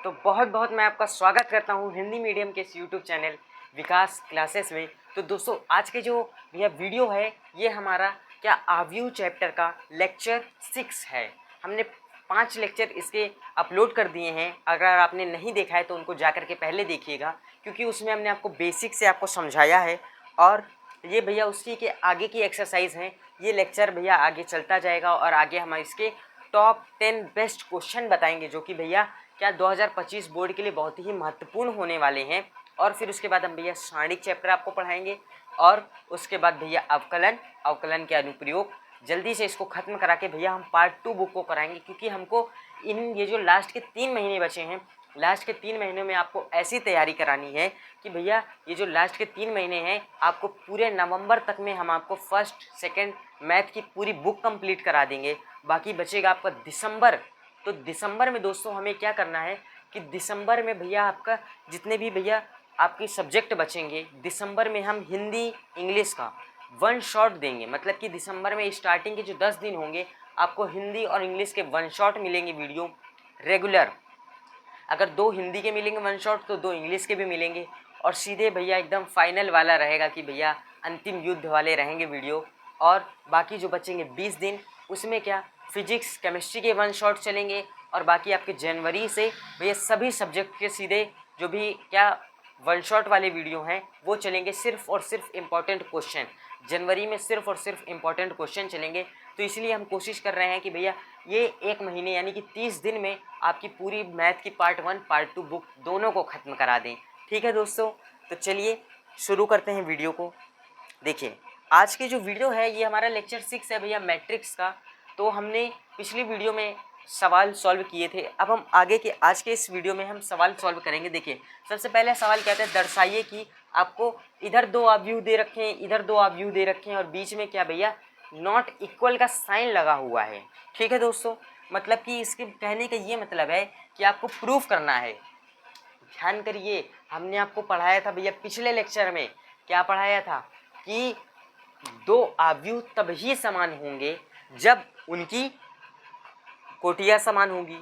तो बहुत बहुत मैं आपका स्वागत करता हूँ हिंदी मीडियम के इस यूट्यूब चैनल विकास क्लासेस में। तो दोस्तों आज के जो यह वीडियो है ये हमारा क्या आव्यूह चैप्टर का लेक्चर 6 है। हमने 5 लेक्चर इसके अपलोड कर दिए हैं। अगर आपने नहीं देखा है तो उनको जा कर के पहले देखिएगा, क्योंकि उसमें हमने आपको बेसिक से आपको समझाया है। और ये भैया उसी के आगे की एक्सरसाइज हैं। ये लेक्चर भैया आगे चलता जाएगा और आगे हम इसके टॉप 10 बेस्ट क्वेश्चन बताएंगे, जो कि भैया क्या 2025 बोर्ड के लिए बहुत ही महत्वपूर्ण होने वाले हैं। और फिर उसके बाद हम भैया सारणिक चैप्टर आपको पढ़ाएंगे और उसके बाद भैया अवकलन के अनुप्रयोग। जल्दी से इसको ख़त्म करा के भैया हम पार्ट 2 बुक को कराएंगे, क्योंकि हमको ये जो लास्ट के 3 महीने बचे हैं, लास्ट के 3 महीनों में आपको ऐसी तैयारी करानी है कि भैया ये जो लास्ट के 3 महीने हैं आपको पूरे नवंबर तक में हम आपको फर्स्ट सेकंड मैथ की पूरी बुक कंप्लीट करा देंगे। बाकी बचेगा आपका दिसंबर। तो दिसंबर में दोस्तों हमें क्या करना है कि दिसंबर में भैया आपका जितने भी भैया आपके सब्जेक्ट बचेंगे, दिसंबर में हम हिंदी इंग्लिश का 1 शॉट देंगे। मतलब कि दिसंबर में स्टार्टिंग के जो 10 दिन होंगे आपको हिंदी और इंग्लिश के 1 शॉट मिलेंगे वीडियो रेगुलर। अगर 2 हिंदी के मिलेंगे 1 शॉट तो 2 इंग्लिश के भी मिलेंगे। और सीधे भैया एकदम फाइनल वाला रहेगा कि भैया अंतिम युद्ध वाले रहेंगे वीडियो। और बाकी जो बचेंगे 20 दिन उसमें क्या फिजिक्स केमिस्ट्री के 1 शॉट चलेंगे। और बाकी आपके जनवरी से भैया सभी सब्जेक्ट के सीधे जो भी क्या 1 शॉट वाले वीडियो हैं वो चलेंगे। सिर्फ और सिर्फ इम्पॉर्टेंट क्वेश्चन जनवरी में सिर्फ और सिर्फ इम्पॉर्टेंट क्वेश्चन चलेंगे। तो इसलिए हम कोशिश कर रहे हैं कि भैया ये 1 महीने यानी कि 30 दिन में आपकी पूरी मैथ की पार्ट 1 पार्ट 2 बुक दोनों को ख़त्म करा दें। ठीक है दोस्तों, तो चलिए शुरू करते हैं वीडियो को। देखिए आज की जो वीडियो है ये हमारा लेक्चर 6 है भैया मैट्रिक्स का। तो हमने पिछली वीडियो में सवाल सॉल्व किए थे। अब हम आगे के आज के इस वीडियो में हम सवाल सॉल्व करेंगे। देखिए सबसे पहले सवाल कहते हैं दर्शाइए कि आपको इधर 2 आव्यूह दे रखे हैं, इधर 2 आव्यूह दे रखे हैं और बीच में क्या भैया नॉट इक्वल का साइन लगा हुआ है। ठीक है दोस्तों, मतलब कि इसके कहने का ये मतलब है कि आपको प्रूफ करना है। ध्यान करिए, हमने आपको पढ़ाया था भैया पिछले लेक्चर में, क्या पढ़ाया था कि 2 आव्यूह तभी समान होंगे जब उनकी कोटियां समान होंगी।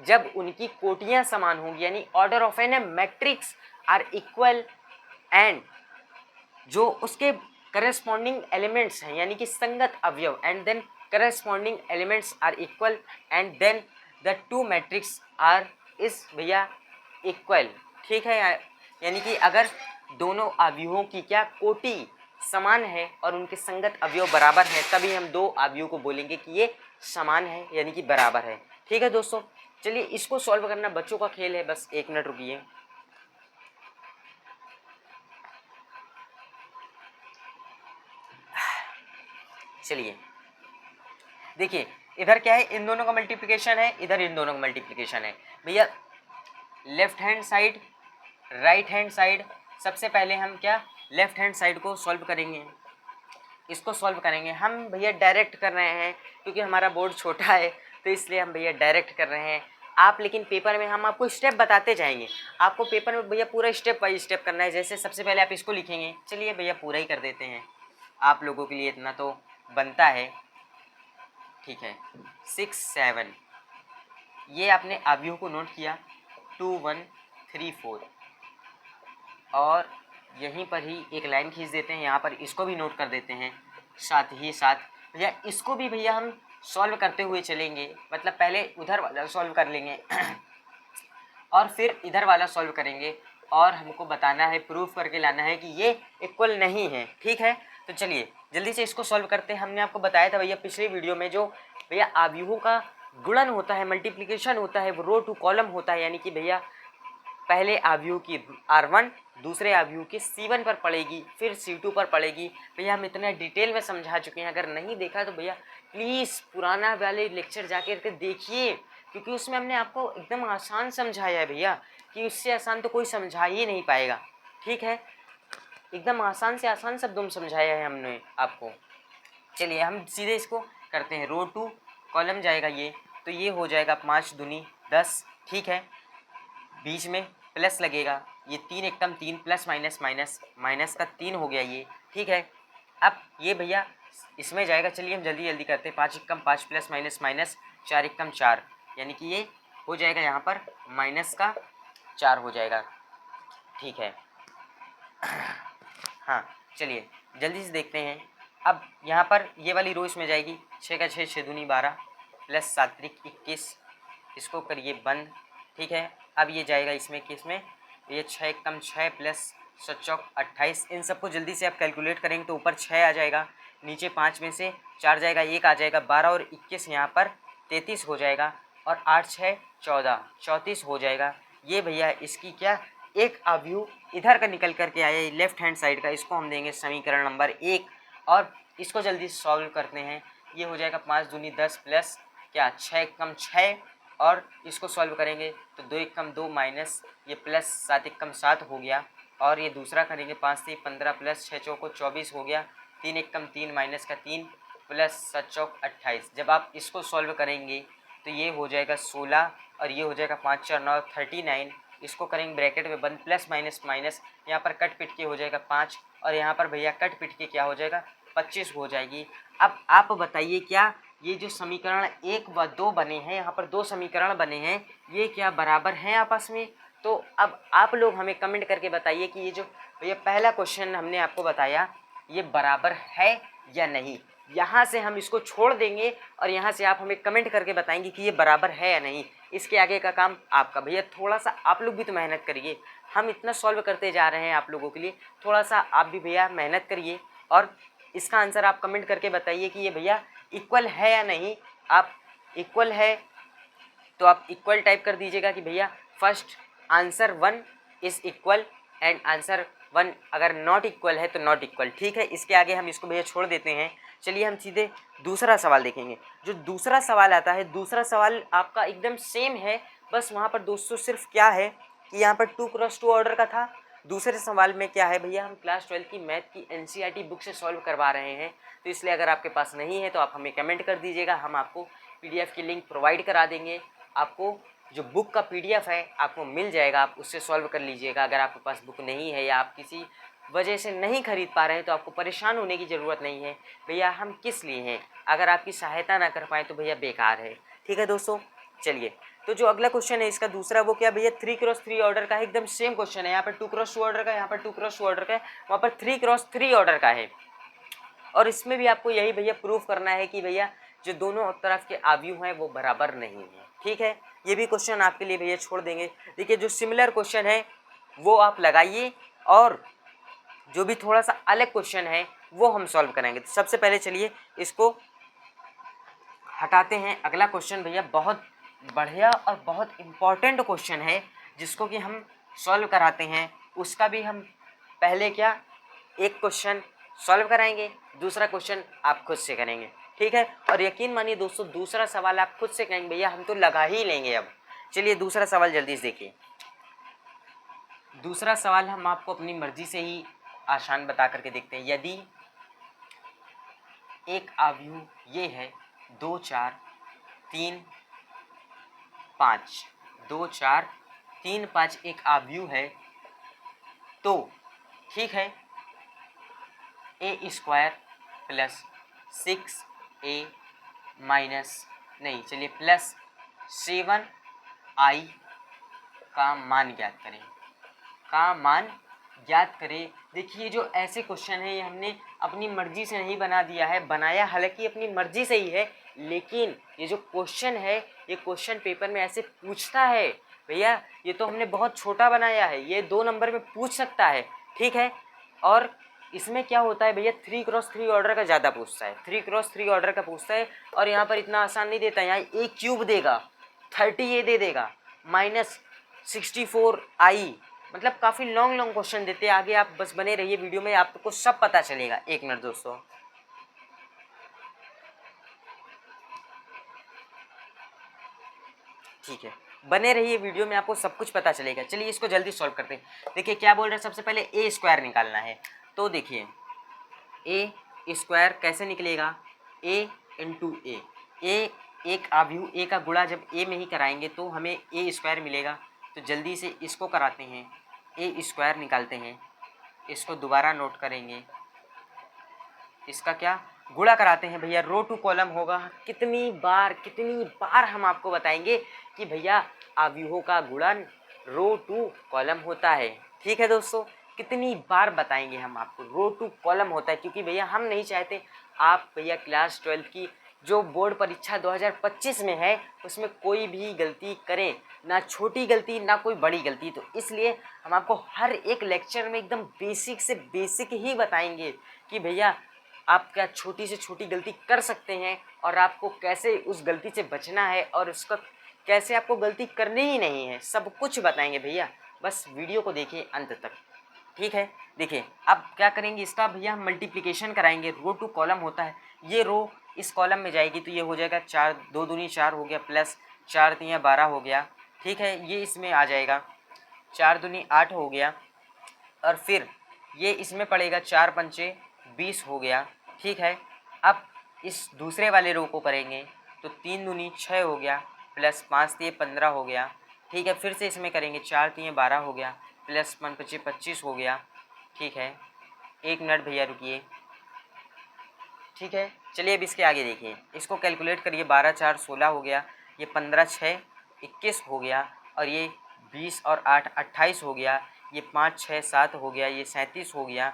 जब उनकी कोटियां समान होंगी यानी order of an matrix are equal and जो उसके करस्पॉन्डिंग एलिमेंट्स हैं यानी कि संगत अवयव and then corresponding elements are equal and then the 2 matrix are इस भैया इक्वल। ठीक है, यानी कि अगर दोनों अवयवों की क्या कोटि समान है और उनके संगत अवयव बराबर है तभी हम 2 अवयवों को बोलेंगे कि ये समान है यानी कि बराबर है। ठीक है दोस्तों, चलिए इसको सॉल्व करना बच्चों का खेल है। बस 1 मिनट रुकिए। चलिए देखिए इधर क्या है, इन दोनों का मल्टीप्लिकेशन है, इधर इन दोनों का मल्टीप्लिकेशन है भैया। Left hand side right hand side, सबसे पहले हम क्या लेफ्ट हैंड साइड को सॉल्व करेंगे। इसको सॉल्व करेंगे हम भैया डायरेक्ट कर रहे हैं क्योंकि हमारा बोर्ड छोटा है, तो इसलिए हम भैया डायरेक्ट कर रहे हैं। आप लेकिन पेपर में हम आपको स्टेप बताते जाएंगे। आपको पेपर में भैया पूरा स्टेप बाई स्टेप करना है। जैसे सबसे पहले आप इसको लिखेंगे, चलिए भैया पूरा ही कर देते हैं, आप लोगों के लिए इतना तो बनता है। ठीक है, 6 7 ये आपने अवयव को नोट किया 2 1 3 4 और यहीं पर ही एक लाइन खींच देते हैं, यहाँ पर इसको भी नोट कर देते हैं। साथ ही साथ भैया इसको भी भैया हम सॉल्व करते हुए चलेंगे, मतलब पहले उधर वाला सॉल्व कर लेंगे और फिर इधर वाला सॉल्व करेंगे और हमको बताना है, प्रूफ करके लाना है कि ये इक्वल नहीं है। ठीक है, तो चलिए जल्दी से इसको सॉल्व करते हैं। हमने आपको बताया था भैया पिछले वीडियो में जो भैया अवयवों का गुणन होता है, मल्टीप्लिकेशन होता है, वो रो टू कॉलम होता है। यानी कि भैया पहले आव्यूह की R1 दूसरे आव्यूह की C1 पर पड़ेगी, फिर C2 पर पड़ेगी। भैया हम इतना डिटेल में समझा चुके हैं, अगर नहीं देखा तो भैया प्लीज़ पुराना वाले लेक्चर जाके करके देखिए, क्योंकि उसमें हमने आपको एकदम आसान समझाया है भैया, कि उससे आसान तो कोई समझा ही नहीं पाएगा। ठीक है, एकदम आसान से आसान शब्दों में समझाया है हमने आपको। चलिए हम सीधे इसको करते हैं। रो टू कॉलम जाएगा ये, तो ये हो जाएगा 5 दूनी 10। ठीक है, बीच में प्लस लगेगा, ये 3 एकम 3 प्लस माइनस माइनस माइनस का 3 हो गया ये। ठीक है, अब ये भैया इसमें जाएगा। चलिए हम जल्दी जल्दी करते हैं। 5 एकम 5 प्लस माइनस माइनस 4 एकम 4, यानी कि ये हो जाएगा यहाँ पर -4 हो जाएगा। ठीक है। हाँ चलिए जल्दी से देखते हैं। अब यहाँ पर ये वाली रो इसमें जाएगी, 6 का 6 6 दूनी 12 प्लस 7 त्रिक 21, इसको करिए बंद। ठीक है। अब ये जाएगा इसमें किस में, ये 6 कम 6 प्लस 7 चौक 28। इन सबको जल्दी से आप कैलकुलेट करेंगे तो ऊपर 6 आ जाएगा, नीचे 5 में से 4 जाएगा, 1 आ जाएगा, 12 और 21 यहाँ पर 33 हो जाएगा, और 8 6 14 34 हो जाएगा। ये भैया इसकी क्या एक अवयव इधर का निकल करके आया लेफ्ट हैंड साइड का, इसको हम देंगे समीकरण नंबर 1 और इसको जल्दी सॉल्व करते हैं। ये हो जाएगा 5 दूनी 10 प्लस क्या 6 कम 6, और इसको सॉल्व करेंगे तो 2 1 कम 2 माइनस ये प्लस 7 1 कम 7 हो गया, और ये दूसरा करेंगे 5 से 15 प्लस 6 चौको 24 हो गया, 3 1 कम 3 माइनस का 3 प्लस 7 चौक 28। जब आप इसको सॉल्व करेंगे तो ये हो जाएगा 16 और ये हो जाएगा 5 4 9 39। इसको करेंगे ब्रैकेट में बंद, प्लस माइनस माइनस यहाँ पर कट पिट के हो जाएगा 5, और यहाँ पर भैया कट पिट के क्या हो जाएगा 25 हो जाएगी। अब आप बताइए क्या ये जो समीकरण 1 व 2 बने हैं, यहाँ पर 2 समीकरण बने हैं, ये क्या बराबर हैं आपस में? तो अब आप लोग हमें कमेंट करके बताइए कि ये जो भैया पहला क्वेश्चन हमने आपको बताया ये बराबर है या नहीं। यहाँ से हम इसको छोड़ देंगे और यहाँ से आप हमें कमेंट करके बताएंगे कि ये बराबर है या नहीं। इसके आगे का काम आपका। भैया थोड़ा सा आप लोग भी तो मेहनत करिए, हम इतना सॉल्व करते जा रहे हैं आप लोगों के लिए, थोड़ा सा आप भी भैया मेहनत करिए और इसका आंसर आप कमेंट करके बताइए कि ये भैया इक्वल है या नहीं। आप इक्वल है तो आप इक्वल टाइप कर दीजिएगा कि भैया first answer 1 is equal and answer 1 अगर नॉट इक्वल है तो नॉट इक्वल। ठीक है, इसके आगे हम इसको भैया छोड़ देते हैं। चलिए हम सीधे दूसरा सवाल देखेंगे। जो दूसरा सवाल आता है, दूसरा सवाल आपका एकदम सेम है, बस वहाँ पर दोस्तों सिर्फ क्या है कि यहाँ पर 2x2 ऑर्डर का था। दूसरे सवाल में क्या है भैया, हम क्लास 12 की मैथ की एनसीईआरटी बुक से सॉल्व करवा रहे हैं, तो इसलिए अगर आपके पास नहीं है तो आप हमें कमेंट कर दीजिएगा, हम आपको पीडीएफ की लिंक प्रोवाइड करा देंगे। आपको जो बुक का पीडीएफ है आपको मिल जाएगा, आप उससे सॉल्व कर लीजिएगा। अगर आपके पास बुक नहीं है या आप किसी वजह से नहीं खरीद पा रहे हैं तो आपको परेशान होने की ज़रूरत नहीं है। भैया हम किस लिए हैं, अगर आपकी सहायता ना कर पाएँ तो भैया बेकार है। ठीक है दोस्तों, चलिए तो जो अगला क्वेश्चन है इसका दूसरा वो क्या भैया 3x3 ऑर्डर का है। एकदम सेम क्वेश्चन है, यहाँ पर 2x2 ऑर्डर का है, यहाँ पर 2x2 ऑर्डर का है, वहाँ पर 3x3 ऑर्डर का है। और इसमें भी आपको यही भैया प्रूफ करना है कि भैया जो दोनों तरफ के आव्यूह हैं वो बराबर नहीं है। ठीक है, ये भी क्वेश्चन आपके लिए भैया छोड़ देंगे। देखिए जो सिमिलर क्वेश्चन है वो आप लगाइए और जो भी थोड़ा सा अलग क्वेश्चन है वो हम सॉल्व करेंगे। तो सबसे पहले चलिए इसको हटाते हैं। अगला क्वेश्चन भैया बहुत बढ़िया और बहुत इम्पॉर्टेंट क्वेश्चन है जिसको कि हम सॉल्व कराते हैं। उसका भी हम पहले क्या एक क्वेश्चन सॉल्व कराएंगे, दूसरा क्वेश्चन आप खुद से करेंगे। ठीक है, और यकीन मानिए दोस्तों दूसरा सवाल आप खुद से करेंगे भैया हम तो लगा ही लेंगे। अब चलिए दूसरा सवाल जल्दी से देखिए। दूसरा सवाल हम आपको अपनी मर्जी से ही आसान बता करके देखते हैं। यदि एक आव्यूह ये है 2 4 3 5, 2 4 3 5 एक आव्यूह है, तो ठीक है a² प्लस 6a माइनस नहीं चलिए प्लस 7i का मान ज्ञात करें। का मान ज्ञात करें। देखिए जो ऐसे क्वेश्चन है ये हमने अपनी मर्जी से नहीं बना दिया है, बनाया हालांकि अपनी मर्जी से ही है, लेकिन ये जो क्वेश्चन है ये क्वेश्चन पेपर में ऐसे पूछता है भैया, ये तो हमने बहुत छोटा बनाया है, ये 2 नंबर में पूछ सकता है। ठीक है, और इसमें क्या होता है भैया 3x3 ऑर्डर का ज़्यादा पूछता है, 3x3 ऑर्डर का पूछता है, और यहाँ पर इतना आसान नहीं देता। यहाँ a³ देगा, 30a दे देगा, माइनस 64i, मतलब काफ़ी लॉन्ग क्वेश्चन देते हैं। आगे आप बस बने रहिए वीडियो में, आपको सब पता चलेगा। 1 मिनट दोस्तों, ठीक है बने रहिए वीडियो में, आपको सब कुछ पता चलेगा। चलिए इसको जल्दी सॉल्व करते हैं। देखिए क्या बोल रहे हैं, सबसे पहले a² निकालना है। तो देखिए a² कैसे निकलेगा, a इंटू ए, एक आव्यूह a का गुणा जब a में ही कराएंगे तो हमें a² मिलेगा। तो जल्दी से इसको कराते हैं, a² निकालते हैं, इसको दोबारा नोट करेंगे, इसका क्या गुणा कराते हैं भैया, रो टू कॉलम होगा। कितनी बार हम आपको बताएंगे कि भैया अवयवों का गुणन रो टू कॉलम होता है। ठीक है दोस्तों, कितनी बार बताएंगे हम आपको, रो टू कॉलम होता है, क्योंकि भैया हम नहीं चाहते आप भैया क्लास 12 की जो बोर्ड परीक्षा 2025 में है उसमें कोई भी गलती करें, ना छोटी गलती ना कोई बड़ी गलती। तो इसलिए हम आपको हर एक लेक्चर में एकदम बेसिक से बेसिक ही बताएंगे कि भैया आप क्या छोटी से छोटी गलती कर सकते हैं और आपको कैसे उस गलती से बचना है और उसका कैसे आपको गलती करनी ही नहीं है, सब कुछ बताएंगे भैया। बस वीडियो को देखिए अंत तक। ठीक है, देखिए अब क्या करेंगे, इसका भैया हम मल्टीप्लिकेशन कराएंगे। रो टू कॉलम होता है, ये रो इस कॉलम में जाएगी तो ये हो जाएगा 4 2 दूनी 4 हो गया, प्लस 4 तियाँ 12 हो गया। ठीक है, ये इसमें आ जाएगा 4 दूनी 8 हो गया, और फिर ये इसमें पड़ेगा 4 पंचे 20 हो गया। ठीक है, अब इस दूसरे वाले रो को करेंगे तो 3 दूनी 6 हो गया, प्लस 5 तिये 15 हो गया। ठीक है, फिर से इसमें करेंगे 4 तिये 12 हो गया, प्लस 5 पचे 25 हो गया। ठीक है, 1 मिनट भैया रुकिए। ठीक है, चलिए अब इसके आगे देखिए, इसको कैलकुलेट करिए। 12 4 16 हो गया, ये 15 6 21 हो गया, और ये 20 और 8 28 हो गया, ये 5 6 7 हो गया, ये 37 हो गया।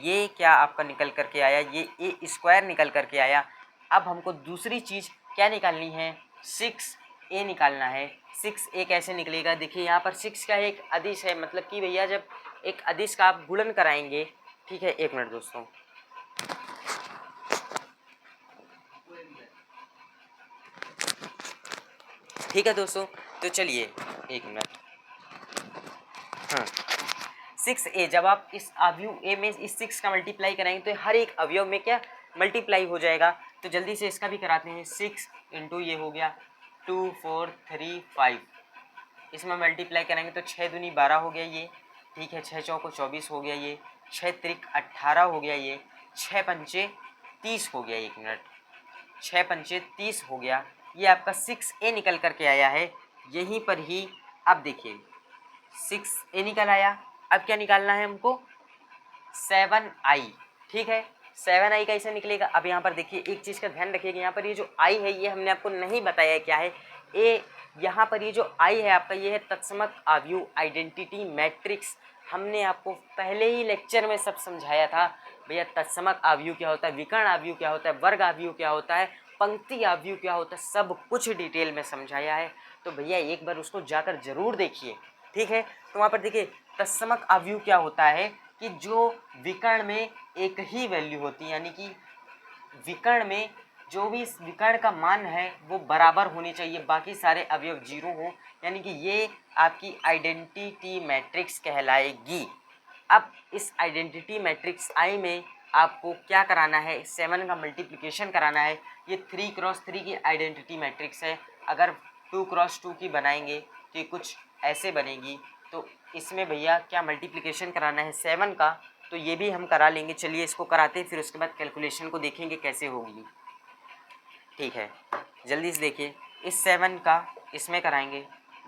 ये क्या आपका निकल करके आया, ये ए स्क्वायर निकल करके आया। अब हमको दूसरी चीज़ क्या निकालनी है, 6a निकालना है। 6a कैसे निकलेगा, देखिए यहाँ पर 6 का एक अदिश है, मतलब कि भैया जब एक अदिश का आप गुणन कराएंगे। ठीक है, 1 मिनट दोस्तों। ठीक है दोस्तों, तो चलिए 1 मिनट। हाँ, 6a जब आप इस अवयव a में इस 6 का मल्टीप्लाई कराएंगे तो हर एक अवयव में क्या मल्टीप्लाई हो जाएगा। तो जल्दी से इसका भी कराते हैं। 6 इंटू ये हो गया 2 4 3 5, इसमें मल्टीप्लाई करेंगे तो 6 दूनी 12 हो गया ये। ठीक है, 6 चौको 24 हो गया ये, 6 त्रिक 18 हो गया ये, 6 पंचे 30 हो गया। 1 मिनट, 6 पंचे 30 हो गया। ये आपका 6a निकल करके आया है यहीं पर ही। अब देखिए 6a निकल आया, अब क्या निकालना है हमको, 7i। ठीक है, 7i कैसे निकलेगा, अब यहाँ पर देखिए एक चीज़ का ध्यान रखिएगा, यहाँ पर ये जो i है ये हमने आपको नहीं बताया है क्या है। यहाँ पर ये जो i है आपका, ये है तत्समक अवयव आइडेंटिटी मैट्रिक्स। हमने आपको पहले ही लेक्चर में सब समझाया था भैया, तत्समक अवयव क्या होता है, विकर्ण अवयव क्या होता है, वर्ग अवयव क्या होता है, पंक्ति अवयव क्या होता है, सब कुछ डिटेल में समझाया है। तो भैया एक बार उसको जाकर जरूर देखिए। ठीक है, तो वहाँ पर देखिए तत्समक अवयव क्या होता है कि जो विकर्ण में एक ही वैल्यू होती है, यानी कि विकर्ण में जो भी इस विकर्ण का मान है वो बराबर होनी चाहिए, बाकी सारे अवयव जीरो हो, यानी कि ये आपकी आइडेंटिटी मैट्रिक्स कहलाएगी। अब इस आइडेंटिटी मैट्रिक्स आई में आपको क्या कराना है, 7 का मल्टीप्लिकेशन कराना है। ये 3 क्रॉस 3 की आइडेंटिटी मैट्रिक्स है। अगर 2 क्रॉस 2 की बनाएंगे तो ये कुछ ऐसे बनेगी। तो इसमें भैया क्या मल्टीप्लिकेशन कराना है 7 का, तो ये भी हम करा लेंगे। चलिए इसको कराते हैं, फिर उसके बाद कैलकुलेशन को देखेंगे कैसे होगी। ठीक है, जल्दी से देखिए, इस 7 का इसमें कराएंगे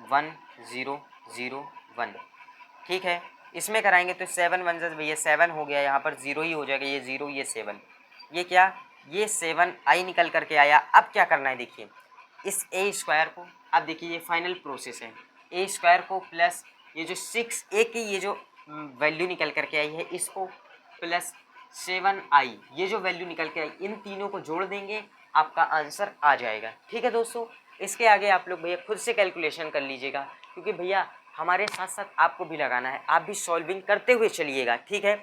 1 0 0 1। ठीक है, इसमें कराएंगे तो 7 1 जब भैया 7 हो गया, यहाँ पर 0 ही हो जाएगा, ये 0 ये 7, ये क्या, ये 7i निकल करके आया। अब क्या करना है देखिए, इस a स्क्वायर को, अब देखिए ये फाइनल प्रोसेस है, a स्क्वायर को प्लस ये जो 6a की ये जो वैल्यू निकल करके आई है इसको, प्लस 7i ये जो वैल्यू निकल के आई, इन तीनों को जोड़ देंगे, आपका आंसर आ जाएगा। ठीक है दोस्तों, इसके आगे आप लोग भैया खुद से कैलकुलेशन कर लीजिएगा, क्योंकि भैया हमारे साथ साथ आपको भी लगाना है, आप भी सॉल्विंग करते हुए चलिएगा। ठीक है,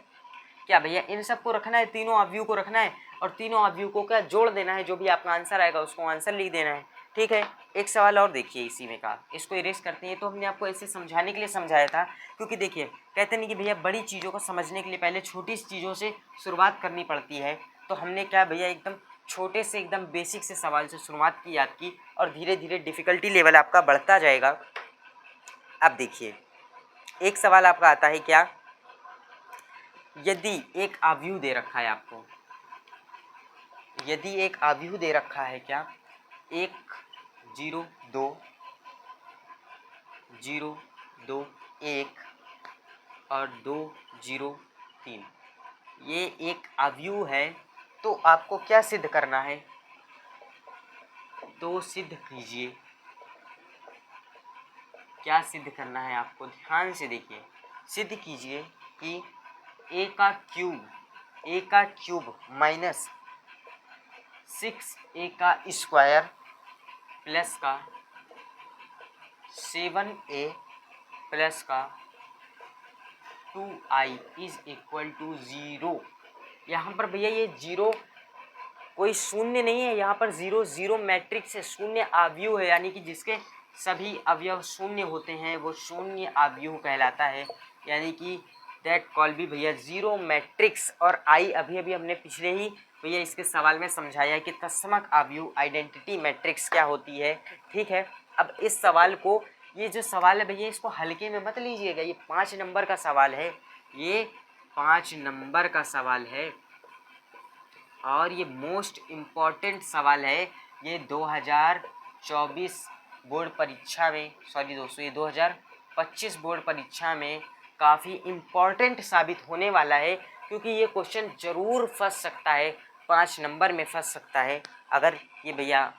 क्या भैया इन सब को रखना है, तीनों अवयव को रखना है और तीनों अवयव को क्या जोड़ देना है, जो भी आपका आंसर आएगा उसको आंसर लिख देना है। ठीक है, एक सवाल और देखिए इसी में का, इसको इरेज करते हैं। तो हमने आपको ऐसे समझाने के लिए समझाया था, क्योंकि देखिए कहते नहीं कि भैया बड़ी चीज़ों को समझने के लिए पहले छोटी चीज़ों से शुरुआत करनी पड़ती है। तो हमने क्या भैया एकदम छोटे से एकदम बेसिक से सवाल से शुरुआत की, याद की, और धीरे धीरे डिफ़िकल्टी लेवल आपका बढ़ता जाएगा। अब देखिए एक सवाल आपका आता है क्या, यदि एक अवयव दे रखा है आपको, यदि एक अवयव दे रखा है क्या, 1 0 2 0 2 1 और 2 0 3, ये एक अवयव है, तो आपको क्या सिद्ध करना है, तो सिद्ध कीजिए। क्या सिद्ध करना है आपको, ध्यान से देखिए। सिद्ध कीजिए कि ए का क्यूब माइनस 6a का स्क्वायर प्लस का 7a प्लस का 2i इज इक्वल टू 0। यहाँ पर भैया ये 0 कोई शून्य नहीं है, यहाँ पर 0 0 मैट्रिक्स है, शून्य आव्यूह है, यानी कि जिसके सभी अवयव शून्य होते हैं वो शून्य आव्यूह कहलाता है, यानी कि दैट कॉल भी भैया 0 मैट्रिक्स। और आई अभी हमने पिछले ही भैया इसके सवाल में समझाया है कि तत्समक आव्यूह आइडेंटिटी मैट्रिक्स क्या होती है। ठीक है, अब इस सवाल को, ये जो सवाल है भैया इसको हल्के में मत लीजिएगा, ये 5 नंबर का सवाल है, ये 5 नंबर का सवाल है और ये मोस्ट इम्पॉर्टेंट सवाल है। ये 2024 बोर्ड परीक्षा में, सॉरी दोस्तों, ये 2025 बोर्ड परीक्षा में काफ़ी इम्पॉर्टेंट साबित होने वाला है, क्योंकि ये क्वेश्चन ज़रूर फंस सकता है, 5 नंबर में फंस सकता है। अगर ये भैया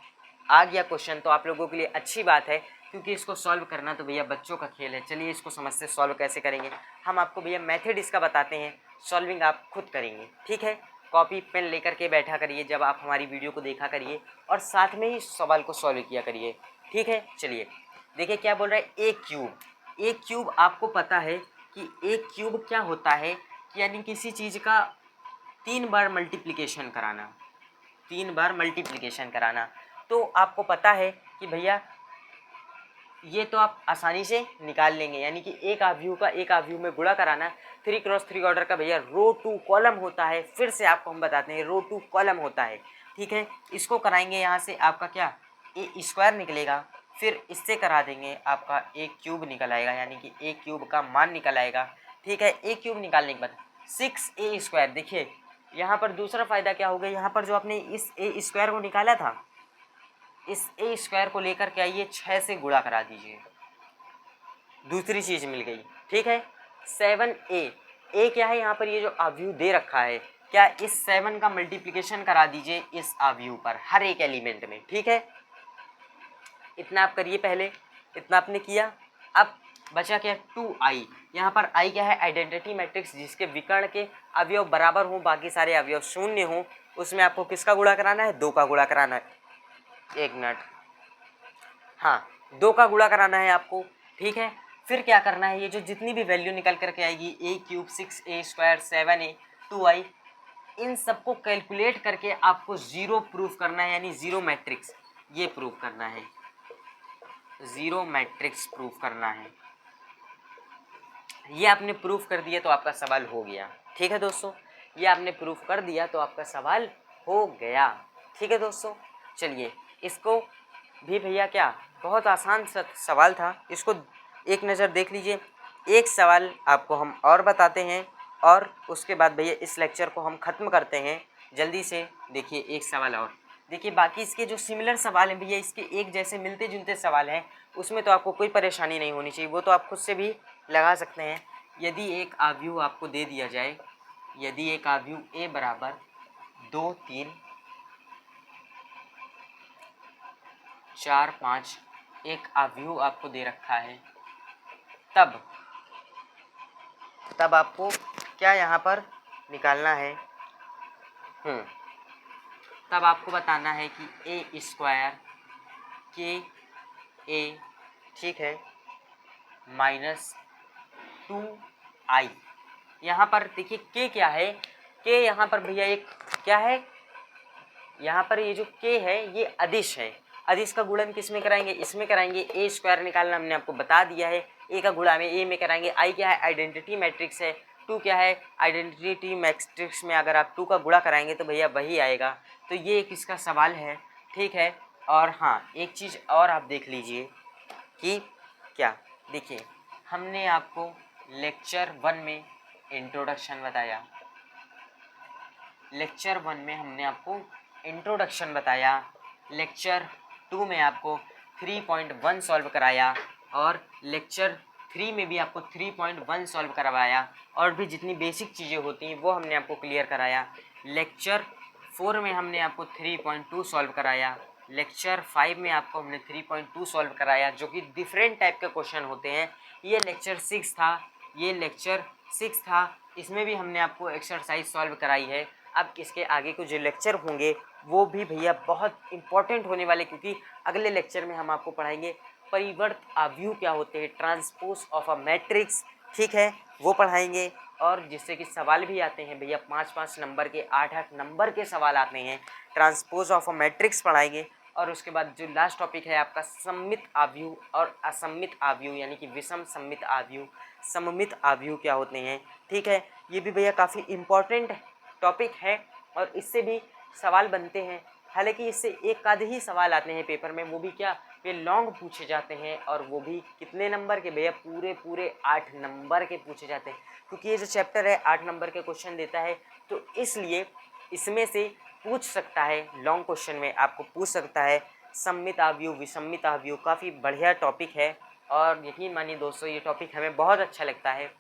आ गया क्वेश्चन तो आप लोगों के लिए अच्छी बात है, क्योंकि इसको सॉल्व करना तो भैया बच्चों का खेल है। चलिए इसको समझते, सॉल्व कैसे करेंगे हम आपको भैया मेथड इसका बताते हैं, सॉल्विंग आप खुद करेंगे। ठीक है, कॉपी पेन लेकर के बैठा करिए जब आप हमारी वीडियो को देखा करिए और साथ में ही सवाल को सॉल्व किया करिए। ठीक है, चलिए देखिए क्या बोल रहा है, ए क्यूब आपको पता है कि ए क्यूब क्या होता है, कि यानी किसी चीज़ का 3 बार मल्टीप्लिकेशन कराना, 3 बार मल्टीप्लिकेशन कराना। तो आपको पता है कि भैया ये तो आप आसानी से निकाल लेंगे, यानी कि एक आव्यूह का एक आव्यूह में गुणा कराना। 3x3 ऑर्डर का भैया रो टू कॉलम होता है, फिर से आपको हम बताते हैं रो टू कॉलम होता है। ठीक है, इसको कराएंगे यहाँ से आपका क्या ए स्क्वायर निकलेगा, फिर इससे करा देंगे आपका ए क्यूब निकल आएगा, यानी कि ए क्यूब का मान निकल आएगा। ठीक है, ए क्यूब निकालने के बाद 6a स्क्वायर, देखिए यहाँ पर दूसरा फ़ायदा क्या हो गया, यहाँ पर जो आपने इस ए स्क्वायर को निकाला था, इस ए स्क्वायर को लेकर के आइए 6 से गुणा करा दीजिए, दूसरी चीज़ मिल गई। ठीक है, 7a क्या है यहाँ पर, ये जो आव्यूह दे रखा है, क्या इस 7 का मल्टीप्लिकेशन करा दीजिए इस आव्यूह पर हर एक एलिमेंट में। ठीक है, इतना आप करिए, पहले इतना आपने किया। अब बचा क्या, 2i, यहाँ पर i क्या है, आइडेंटिटी मैट्रिक्स, जिसके विकर्ण के अवयव बराबर हों, बाकी सारे अवयव शून्य हों, उसमें आपको किसका गुणा कराना है, 2 का गुणा कराना है। एक मिनट, हाँ 2 का गुणा कराना है आपको। ठीक है, फिर क्या करना है, ये जो जितनी भी वैल्यू निकल करके आएगी, ए cube 6a square 7a 2i, इन सबको कैलकुलेट करके आपको 0 प्रूफ करना है, यानी 0 मैट्रिक्स ये प्रूफ करना है, 0 मैट्रिक्स प्रूफ करना है। ये आपने प्रूफ कर दिया तो आपका सवाल हो गया। ठीक है दोस्तों, ये आपने प्रूफ कर दिया तो आपका सवाल हो गया। ठीक है दोस्तों, चलिए इसको भी भैया क्या बहुत आसान सवाल था, इसको एक नज़र देख लीजिए। एक सवाल आपको हम और बताते हैं और उसके बाद भैया इस लेक्चर को हम ख़त्म करते हैं। जल्दी से देखिए एक सवाल और देखिए, बाकी इसके जो सिमिलर सवाल हैं भैया, इसके एक जैसे मिलते जुलते सवाल हैं, उसमें तो आपको कोई परेशानी नहीं होनी चाहिए, वो तो आप खुद से भी लगा सकते हैं। यदि एक आव्यूह आपको दे दिया जाए, यदि एक आव्यूह ए बराबर 2 3 4 5 एक आव्यूह आपको दे रखा है, तब आपको क्या यहाँ पर निकालना है, तब आपको बताना है कि ए स्क्वायर के ए, ठीक है, माइनस 2i। यहाँ पर देखिए के क्या है, के यहाँ पर भैया एक क्या है, यहाँ पर ये जो के है ये अदिश है, अदिश का गुणन किस में कराएंगे, इसमें कराएंगे। ए स्क्वायर निकालना हमने आपको बता दिया है, ए का गुणा में ए में कराएंगे। आई क्या है, आइडेंटिटी मैट्रिक्स है। 2 क्या है, आइडेंटिटी मैट्रिक्स में अगर आप 2 का गुणा कराएंगे तो भैया वही आएगा। तो ये एक इसका सवाल है। ठीक है, और हाँ एक चीज़ और आप देख लीजिए कि क्या, देखिए हमने आपको लेक्चर 1 में इंट्रोडक्शन बताया, लेक्चर 1 में हमने आपको इंट्रोडक्शन बताया, लेक्चर 2 में आपको 3.1 सॉल्व कराया और लेक्चर 3 में भी आपको 3.1 सॉल्व करवाया, और भी जितनी बेसिक चीज़ें होती हैं वो हमने आपको क्लियर कराया। लेक्चर 4 में हमने आपको 3.2 सॉल्व कराया, लेक्चर 5 में आपको हमने 3.2 सॉल्व कराया, जो कि डिफरेंट टाइप के क्वेश्चन होते हैं। ये लेक्चर 6 था, ये लेक्चर 6 था, इसमें भी हमने आपको एक्सरसाइज सॉल्व कराई है। अब इसके आगे के जो लेक्चर होंगे वो भी भैया बहुत इंपॉर्टेंट होने वाले, क्योंकि अगले लेक्चर में हम आपको पढ़ाएंगे परिवर्त आव्यूह क्या होते हैं, ट्रांसपोज ऑफ अ मैट्रिक्स, ठीक है, वो पढ़ाएंगे। और जिससे कि सवाल भी आते हैं भैया, 5-5 नंबर के, 8-8 नंबर के सवाल आते हैं। ट्रांसपोज ऑफ अ मैट्रिक्स पढ़ाएंगे। और उसके बाद जो लास्ट टॉपिक है आपका सममित आव्यूह और असममित आव्यूह, यानी कि विषम सममित आव्यूह, सममित आव्यूह क्या होते हैं, ठीक है। ये भी भैया काफ़ी इम्पॉर्टेंट टॉपिक है और इससे भी सवाल बनते हैं। हालांकि इससे एक आधे ही सवाल आते हैं पेपर में, वो भी क्या, वे लॉन्ग पूछे जाते हैं, और वो भी कितने नंबर के भैया, पूरे पूरे 8 नंबर के पूछे जाते हैं। क्योंकि ये जो चैप्टर है 8 नंबर के क्वेश्चन देता है, तो इसलिए इसमें से पूछ सकता है, लॉन्ग क्वेश्चन में आपको पूछ सकता है सममित आव्यूह, विषमित आव्यूह। काफ़ी बढ़िया टॉपिक है और यकीन मानिए दोस्तों, ये टॉपिक हमें बहुत अच्छा लगता है।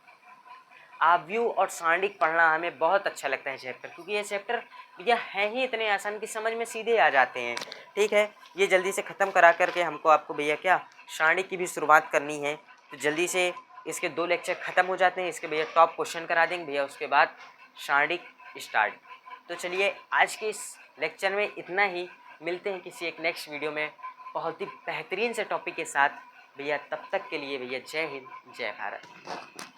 आव्यूह और सारणिक पढ़ना हमें बहुत अच्छा लगता है चैप्टर, क्योंकि ये चैप्टर भैया है ही इतने आसान कि समझ में सीधे आ जाते हैं, ठीक है। ये जल्दी से ख़त्म करा करके हमको आपको भैया क्या सारणिक की भी शुरुआत करनी है, तो जल्दी से इसके 2 लेक्चर ख़त्म हो जाते हैं, इसके भैया टॉप क्वेश्चन करा देंगे भैया, उसके बाद सारणिक स्टार्ट। तो चलिए आज के इस लेक्चर में इतना ही, मिलते हैं किसी एक नेक्स्ट वीडियो में बहुत ही बेहतरीन से टॉपिक के साथ भैया। तब तक के लिए भैया जय हिंद, जय भारत।